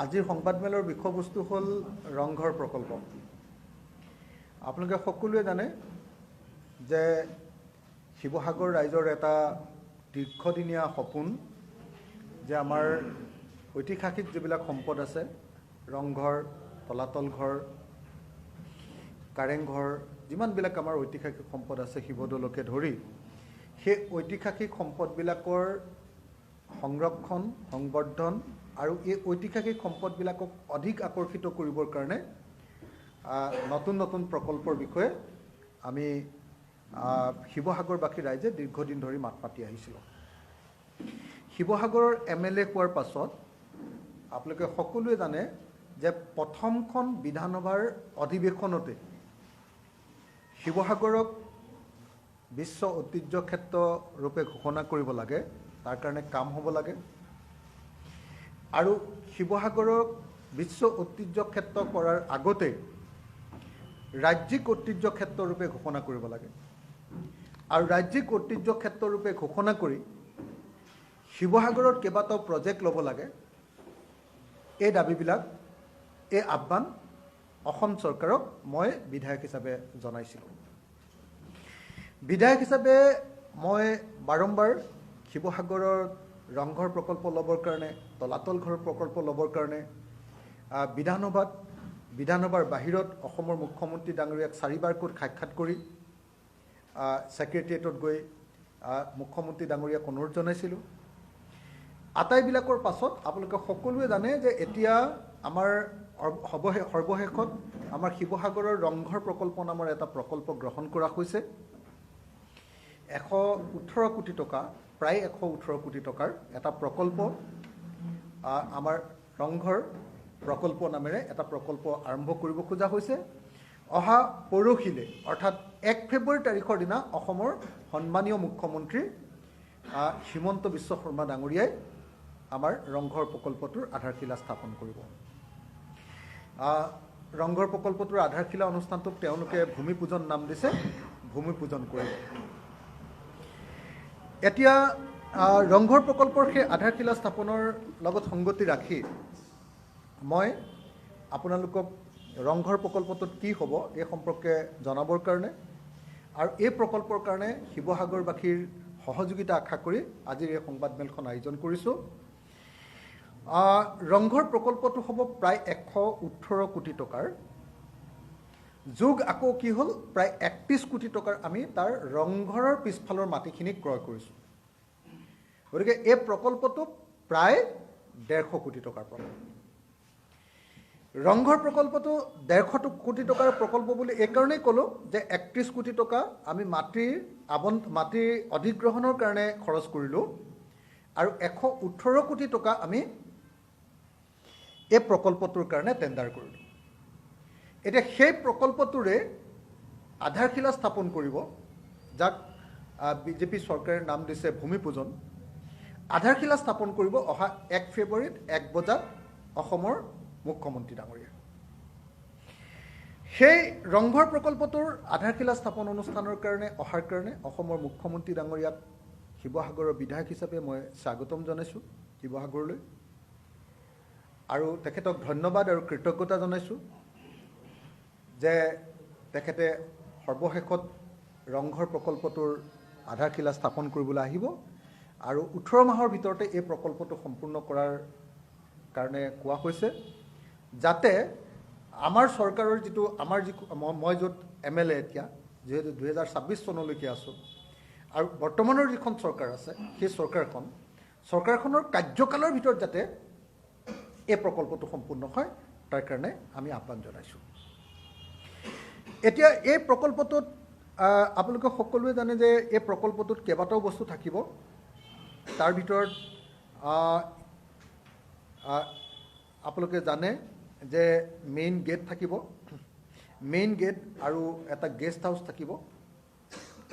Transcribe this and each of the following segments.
আজিৰ সংবাদমেলৰ বিষয়বস্তু হ'ল ৰংঘৰ প্ৰকল্প। আপোনালোকে সকলোৱে জানে যে শিৱসাগৰ ৰাইজৰ এটা দীৰ্ঘদিনীয়া সপোন যে আমাৰ ঐতিহাসিক যিবিলাক সম্পদ আছে, ৰংঘৰ, তলাতল ঘৰ, কাৰেংঘৰ, যিমানবিলাক আমাৰ ঐতিহাসিক সম্পদ আছে শিৱদৌলকে ধৰি, সেই ঐতিহাসিক সম্পদবিলাকৰ সংৰক্ষণ, সংবৰ্ধন আৰু এই ঐতিহাসিক সম্পদবিলাকক অধিক আকৰ্ষিত কৰিবৰ কাৰণে নতুন নতুন প্ৰকল্পৰ বিষয়ে আমি শিৱসাগৰবাসী ৰাইজে দীৰ্ঘদিন ধৰি মাত মাতি আহিছিলোঁ। শিৱসাগৰৰ MLA হোৱাৰ পাছত আপোনালোকে সকলোৱে জানে যে প্ৰথমখন বিধানসভাৰ অধিৱেশনতে শিৱসাগৰক বিশ্ব ঐতিহ্য ক্ষেত্ৰ ৰূপে ঘোষণা কৰিব লাগে, তাৰ কাৰণে কাম হ'ব লাগে। আৰু শিৱসাগৰক বিশ্ব ঐতিহ্য ক্ষেত্ৰ কৰাৰ আগতে ৰাজ্যিক ঐতিহ্য ক্ষেত্ৰ ৰূপে ঘোষণা কৰিব লাগে। আৰু ৰাজ্যিক ঐতিহ্য ক্ষেত্ৰ ৰূপে ঘোষণা কৰি শিৱসাগৰত কেইবাটাও প্ৰজেক্ট ল'ব লাগে। এই দাবীবিলাক, এই আহ্বান অসম চৰকাৰক মই বিধায়ক হিচাপে জনাইছিলোঁ। বিধায়ক হিচাপে মই বাৰম্বাৰ শিৱসাগৰৰ ৰংঘৰ প্ৰকল্প ল'বৰ কাৰণে, তলাতল ঘৰ প্ৰকল্প ল'বৰ কাৰণে বিধানসভাৰ বাহিৰত অসমৰ মুখ্যমন্ত্ৰী ডাঙৰীয়াক 4বাৰকৈ সাক্ষাৎ কৰি ছেক্ৰেটেৰিয়েটত গৈ মুখ্যমন্ত্ৰী ডাঙৰীয়াক অনুৰোধ জনাইছিলোঁ। আটাইবিলাকৰ পাছত আপোনালোকে সকলোৱে জানে যে এতিয়া আমাৰ সৰ্বশেষত আমাৰ শিৱসাগৰৰ ৰংঘৰ প্ৰকল্প নামৰ এটা প্ৰকল্প গ্ৰহণ কৰা হৈছে। 118 কোটি টকা, প্ৰায় 118 কোটি টকাৰ এটা প্ৰকল্প, আমাৰ ৰংঘৰ প্ৰকল্প নামেৰে এটা প্ৰকল্প আৰম্ভ কৰিব খোজা হৈছে। অহা পৰহিলে অৰ্থাৎ 1 ফেব্ৰুৱাৰী তাৰিখৰ দিনা অসমৰ সন্মানীয় মুখ্যমন্ত্ৰী হিমন্ত বিশ্ব শৰ্মা ডাঙৰীয়াই আমাৰ ৰংঘৰ প্ৰকল্পটোৰ আধাৰশিলা স্থাপন কৰিব। ৰংঘৰ প্ৰকল্পটোৰ আধাৰশিলা অনুষ্ঠানটোক তেওঁলোকে ভূমি পূজন নাম দিছে, ভূমি পূজন কৰিব। এতিয়া ৰংঘৰ প্ৰকল্পৰ সেই আধাৰশিলা স্থাপনৰ লগত সংগতি ৰাখি মই আপোনালোকক ৰংঘৰ প্ৰকল্পটোত কি হ'ব এই সম্পৰ্কে জনাবৰ কাৰণে আৰু এই প্ৰকল্পৰ কাৰণে শিৱসাগৰবাসীৰ সহযোগিতা আশা কৰি আজিৰ এই সংবাদমেলখন আয়োজন কৰিছোঁ। ৰংঘৰ প্ৰকল্পটো হ'ব প্ৰায় 118 কোটি টকাৰ, যোগ আকৌ কি হ'ল প্ৰায় 31 কোটি টকাৰ আমি তাৰ ৰংঘৰৰ পিছফালৰ মাটিখিনি ক্ৰয় কৰিছোঁ। গতিকে এই প্ৰকল্পটো প্ৰায় 150 কোটি টকাৰ প্ৰকল্প। ৰংঘৰ প্ৰকল্পটো 150 কোটি টকাৰ প্ৰকল্প বুলি এইকাৰণেই ক'লোঁ যে 31 কোটি টকা আমি মাটিৰ অধিগ্ৰহণৰ কাৰণে খৰচ কৰিলোঁ আৰু 118 কোটি টকা আমি এই প্ৰকল্পটোৰ কাৰণে টেণ্ডাৰ কৰিলোঁ। এতিয়া সেই প্ৰকল্পটোৰে আধাৰশিলা স্থাপন কৰিব, যাক বিজেপি চৰকাৰে নাম দিছে ভূমি পূজন। আধাৰশিলা স্থাপন কৰিব অহা 1 ফেব্ৰুৱাৰীত 1 বজাত অসমৰ মুখ্যমন্ত্ৰী ডাঙৰীয়া। সেই ৰংঘৰ প্ৰকল্পটোৰ আধাৰশিলা স্থাপন অনুষ্ঠানৰ কাৰণে অহাৰ কাৰণে অসমৰ মুখ্যমন্ত্ৰী ডাঙৰীয়াক শিৱসাগৰৰ বিধায়ক হিচাপে মই স্বাগতম জনাইছোঁ শিৱসাগৰলৈ, আৰু তেখেতক ধন্যবাদ আৰু কৃতজ্ঞতা জনাইছোঁ যে তেখেতে সৰ্বশেষত ৰংঘৰ প্ৰকল্পটোৰ আধাৰশিলা স্থাপন কৰিবলৈ আহিব আৰু 18 মাহৰ ভিতৰতে এই প্ৰকল্পটো সম্পূৰ্ণ কৰাৰ কাৰণে কোৱা হৈছে, যাতে আমাৰ চৰকাৰৰ মই য'ত MLA এতিয়া, যিহেতু 2026 চনলৈকে আছোঁ, আৰু বৰ্তমানৰ যিখন চৰকাৰ আছে সেই চৰকাৰখনৰ কাৰ্যকালৰ ভিতৰত যাতে এই প্ৰকল্পটো সম্পূৰ্ণ হয়, তাৰ কাৰণে আমি আহ্বান জনাইছোঁ। এতিয়া এই প্ৰকল্পটোত আপোনালোকে সকলোৱে জানে যে এই প্ৰকল্পটোত কেইবাটাও বস্তু থাকিব। তাৰ ভিতৰত আপোনালোকে জানে যে মেইন গেট থাকিব, মেইন গেট আৰু এটা গেষ্ট হাউচ থাকিব,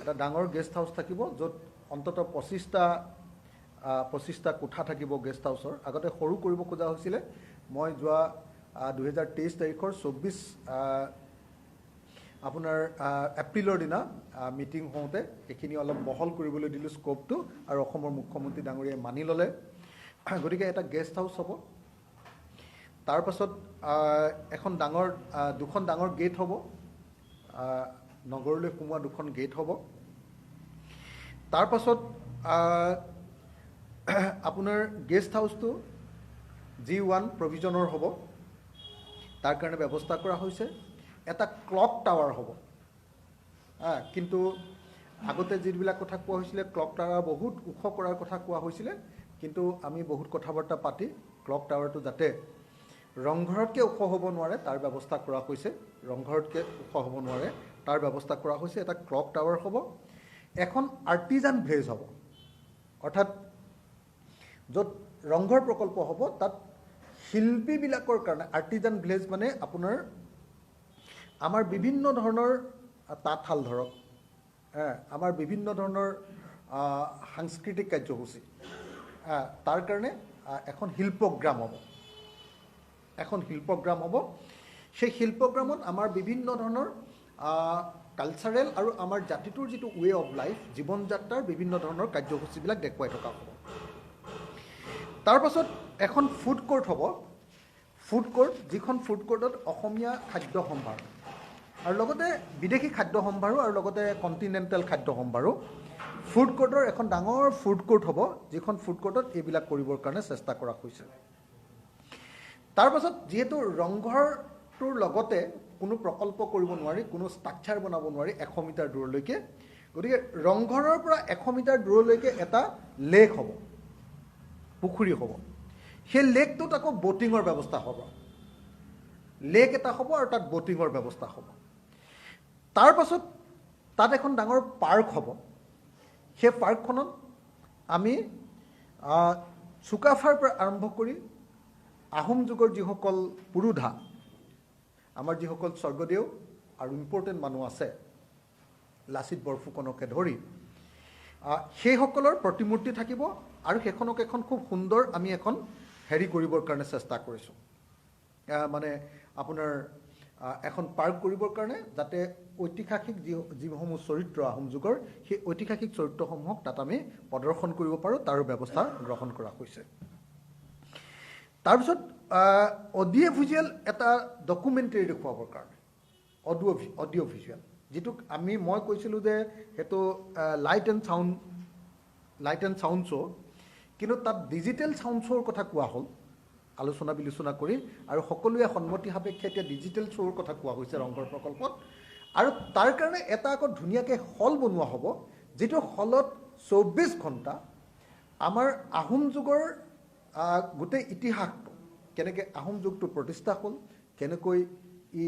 এটা ডাঙৰ গেষ্ট হাউচ থাকিব, য'ত অন্ততঃ 25টা কোঠা থাকিব গেষ্ট হাউচৰ। আগতে সৰু কৰিব খোজা হৈছিলে, মই যোৱা 2023 তাৰিখৰ 24 আপোনাৰ এপ্ৰিলৰ দিনা মিটিং হওঁতে এইখিনি অলপ বহল কৰিবলৈ দিলোঁ স্কোপটো, আৰু অসমৰ মুখ্যমন্ত্ৰী ডাঙৰীয়াই মানি ল'লে। গতিকে এটা গেষ্ট হাউচ হ'ব, তাৰ পাছত দুখন ডাঙৰ গেট হ'ব, নগৰলৈ সোমোৱা দুখন গেট হ'ব। তাৰ পাছত আপোনাৰ গেষ্ট হাউচটো G1 প্ৰভিজনৰ হ'ব, তাৰ কাৰণে ব্যৱস্থা কৰা হৈছে। এটা ক্লক টাৱাৰ হ'ব, কিন্তু আগতে যিবিলাক কথা কোৱা হৈছিলে ক্লক টাৱাৰ বহুত ওখ কৰাৰ কথা কোৱা হৈছিলে, কিন্তু আমি বহুত কথা বাৰ্তা পাতি ক্লক টাৱাৰটো যাতে ৰংঘৰতকৈ ওখ হ'ব নোৱাৰে তাৰ ব্যৱস্থা কৰা হৈছে। ৰংঘৰতকৈ ওখ হ'ব নোৱাৰে তাৰ ব্যৱস্থা কৰা হৈছে। এটা ক্লক টাৱাৰ হ'ব। এখন আৰ্টিজান ভিলেজ হ'ব, অৰ্থাৎ য'ত ৰংঘৰ প্ৰকল্প হ'ব তাত শিল্পীবিলাকৰ কাৰণে আৰ্টিজান ভিলেজ মানে আপোনাৰ আমাৰ বিভিন্ন ধৰণৰ তাঁতশাল ধৰক, আমাৰ বিভিন্ন ধৰণৰ সাংস্কৃতিক কাৰ্যসূচী, তাৰ কাৰণে এখন শিল্পগ্ৰাম হ'ব। সেই শিল্পগ্ৰামত আমাৰ বিভিন্ন ধৰণৰ কালচাৰেল আৰু আমাৰ জাতিটোৰ যিটো ৱে অফ লাইফ, জীৱন যাত্ৰাৰ বিভিন্ন ধৰণৰ কাৰ্যসূচীবিলাক দেখুৱাই থকা হ'ব। তাৰ পাছত এখন ফুড কোৰ্ট হ'ব, যিখন ফুড কোৰ্টত অসমীয়া খাদ্য সম্ভাৰ আৰু লগতে বিদেশী খাদ্য সম্ভাৰো আৰু লগতে কণ্টিনেণ্টেল খাদ্য সম্ভাৰো ফুড কোৰ্টৰ এখন ডাঙৰ ফুড কোৰ্ট হ'ব, যিখন ফুড কোৰ্টত এইবিলাক কৰিবৰ কাৰণে চেষ্টা কৰা হৈছে। তাৰ পাছত যিহেতু ৰংঘৰটোৰ লগতে কোনো প্ৰকল্প কৰিব নোৱাৰি, কোনো ষ্ট্ৰাকচাৰ বনাব নোৱাৰি 100 মিটাৰ দূৰলৈকে, গতিকে ৰংঘৰৰ পৰা 100 মিটাৰ দূৰলৈকে এটা লেক হ'ব, পুখুৰী হ'ব। সেই লেকটোত আকৌ ব'টিঙৰ ব্যৱস্থা হ'ব, লেক এটা হ'ব আৰু তাত ব'টিঙৰ ব্যৱস্থা হ'ব। তাৰ পাছত তাত এখন ডাঙৰ পাৰ্ক হ'ব। সেই পাৰ্কখনত আমি চুকাফাৰ পৰা আৰম্ভ কৰি আহোম যুগৰ যিসকল পুৰোধা, আমাৰ যিসকল স্বৰ্গদেউ আৰু ইম্পৰ্টেণ্ট মানুহ আছে, লাচিত বৰফুকনকে ধৰি, সেইসকলৰ প্ৰতিমূৰ্তি থাকিব। আৰু সেইখনক এখন খুব সুন্দৰ আমি এখন কৰিবৰ কাৰণে চেষ্টা কৰিছোঁ, মানে আপোনাৰ এখন পাৰ্ক কৰিবৰ কাৰণে, যাতে ঐতিহাসিক যিসমূহ চৰিত্ৰ আহোম যুগৰ, সেই ঐতিহাসিক চৰিত্ৰসমূহক তাত আমি প্ৰদৰ্শন কৰিব পাৰোঁ, তাৰো ব্যৱস্থা গ্ৰহণ কৰা হৈছে। তাৰপিছত অডিঅ' ভিজুৱেল এটা ডকুমেণ্টেৰী দেখুৱাবৰ কাৰণে, অডিঅ' ভিজুৱেল, যিটোক মই কৈছিলোঁ যে সেইটো লাইট এণ্ড চাউণ্ড শ্ব', কিন্তু তাত ডিজিটেল চাউণ্ড শ্ব'ৰ কথা কোৱা হ'ল আলোচনা বিলোচনা কৰি, আৰু সকলোৱে সন্মতি সাপেক্ষে এতিয়া ডিজিটেল শ্ব'ৰ কথা কোৱা হৈছে ৰংঘৰ প্ৰকল্পত। আৰু তাৰ কাৰণে এটা আকৌ ধুনীয়াকৈ হল বনোৱা হ'ব, যিটো হলত 24 ঘণ্টা আমাৰ আহোম যুগৰ গোটেই ইতিহাসটো, কেনেকৈ আহোম যুগটো প্ৰতিষ্ঠা হ'ল, কেনেকৈ ই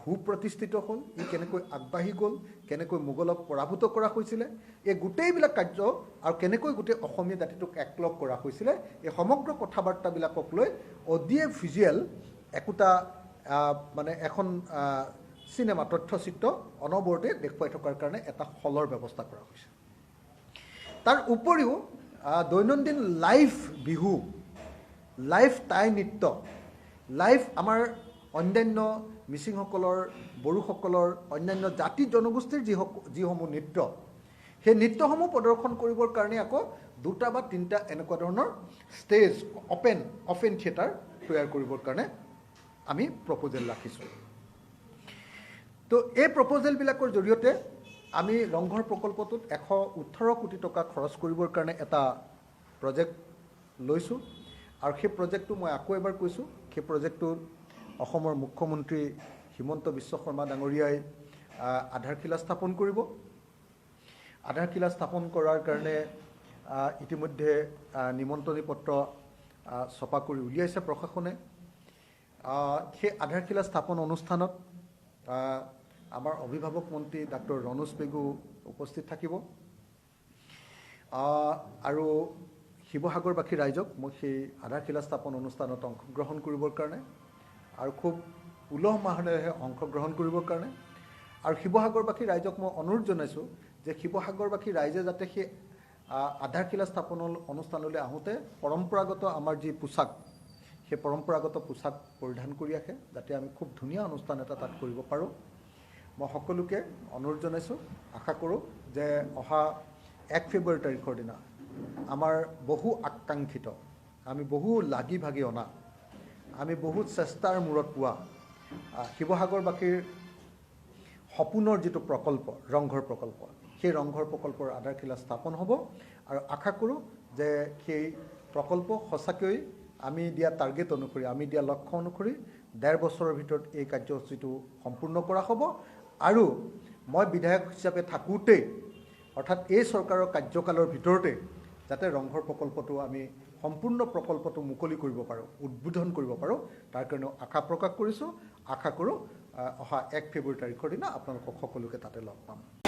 সুপ্ৰতিষ্ঠিত হ'ল, ই কেনেকৈ আগবাঢ়ি গ'ল, কেনেকৈ মোগলক পৰাভূত কৰা হৈছিলে, এই গোটেইবিলাক কাৰ্য, আৰু কেনেকৈ গোটেই অসমীয়া জাতিটোক একলগ কৰা হৈছিলে, এই সমগ্ৰ কথা বাৰ্তাবিলাকক লৈ অডিঅ' ভিজুৱেল একোটা মানে এখন চিনেমা তথ্যচিত্ৰ অনবৰতে দেখুৱাই থকাৰ কাৰণে এটা হলৰ ব্যৱস্থা কৰা হৈছে। তাৰ উপৰিও দৈনন্দিন লাইভ বিহু, লাইভ টাই নৃত্য, লাইভ আমাৰ অন্যান্য মিচিংসকলৰ, বড়োসকলৰ, অন্যান্য জাতি জনগোষ্ঠীৰ যিসমূহ নৃত্য, সেই নৃত্যসমূহ প্ৰদৰ্শন কৰিবৰ কাৰণে আকৌ 2টা বা 3টা এনেকুৱা ধৰণৰ ষ্টেজ, অপেন থিয়েটাৰ তৈয়াৰ কৰিবৰ কাৰণে আমি প্ৰপ'জেল ৰাখিছোঁ। তো এই প্ৰপ'জেলবিলাকৰ জৰিয়তে আমি ৰংঘৰ প্ৰকল্পটোত 118 কোটি টকা খৰচ কৰিবৰ কাৰণে এটা প্ৰজেক্ট লৈছোঁ। আৰু সেই প্ৰজেক্টটো মই আকৌ এবাৰ কৈছোঁ, সেই প্ৰজেক্টটোত অসমৰ মুখ্যমন্ত্ৰী হিমন্ত বিশ্ব শৰ্মা ডাঙৰীয়াই আধাৰশিলা স্থাপন কৰিব। আধাৰশিলা স্থাপন কৰাৰ কাৰণে ইতিমধ্যে নিমন্ত্ৰণী পত্ৰ ছপা কৰি উলিয়াইছে প্ৰশাসনে। সেই আধাৰশিলা স্থাপন অনুষ্ঠানত আমাৰ অভিভাৱক মন্ত্ৰী ডাক্তৰ ৰণোজ পেগু উপস্থিত থাকিব। আৰু শিৱসাগৰবাসী ৰাইজক মই সেই আধাৰশিলা স্থাপন অনুষ্ঠানত অংশগ্ৰহণ কৰিবৰ কাৰণে আৰু খুব উলহ মালহেৰে অংশগ্ৰহণ কৰিবৰ কাৰণে, আৰু শিৱসাগৰবাসী ৰাইজক মই অনুৰোধ জনাইছোঁ যে শিৱসাগৰবাসী ৰাইজে যাতে সেই আধাৰশিলা স্থাপনৰ অনুষ্ঠানলৈ আহোঁতে পৰম্পৰাগত আমাৰ যি পোছাক, সেই পৰম্পৰাগত পোছাক পৰিধান কৰি আহে, যাতে আমি খুব ধুনীয়া অনুষ্ঠান এটা তাত কৰিব পাৰোঁ। মই সকলোকে অনুৰোধ জনাইছোঁ, আশা কৰোঁ যে অহা 1 ফেব্ৰুৱাৰী তাৰিখৰ দিনা আমাৰ বহু আকাংক্ষিত, আমি বহু লাগি ভাগি অনা আমি বহুত চেষ্টাৰ মূৰত পোৱা শিৱসাগৰবাসীৰ সপোনৰ যিটো প্ৰকল্প ৰংঘৰ প্ৰকল্প, সেই ৰংঘৰ প্ৰকল্পৰ আধাৰশিলা স্থাপন হ'ব আৰু আশা কৰোঁ যে সেই প্ৰকল্প সঁচাকৈ আমি দিয়া টাৰ্গেট অনুসৰি, আমি দিয়া লক্ষ্য অনুসৰি ১.৫ বছৰৰ ভিতৰত এই কাৰ্যসূচীটো সম্পূৰ্ণ কৰা হ'ব। আৰু মই বিধায়ক হিচাপে থাকোঁতেই, অৰ্থাৎ এই চৰকাৰৰ কাৰ্যকালৰ ভিতৰতে যাতে ৰংঘৰ প্ৰকল্পটো আমি সম্পূৰ্ণ প্ৰকল্পটো মুকলি কৰিব পাৰোঁ, উদ্বোধন কৰিব পাৰোঁ, তাৰ কাৰণেও আশা প্ৰকাশ কৰিছোঁ। আশা কৰোঁ অহা ১ ফেব্ৰুৱাৰী তাৰিখৰ দিনা আপোনালোকক সকলোকে তাতে লগ পাম।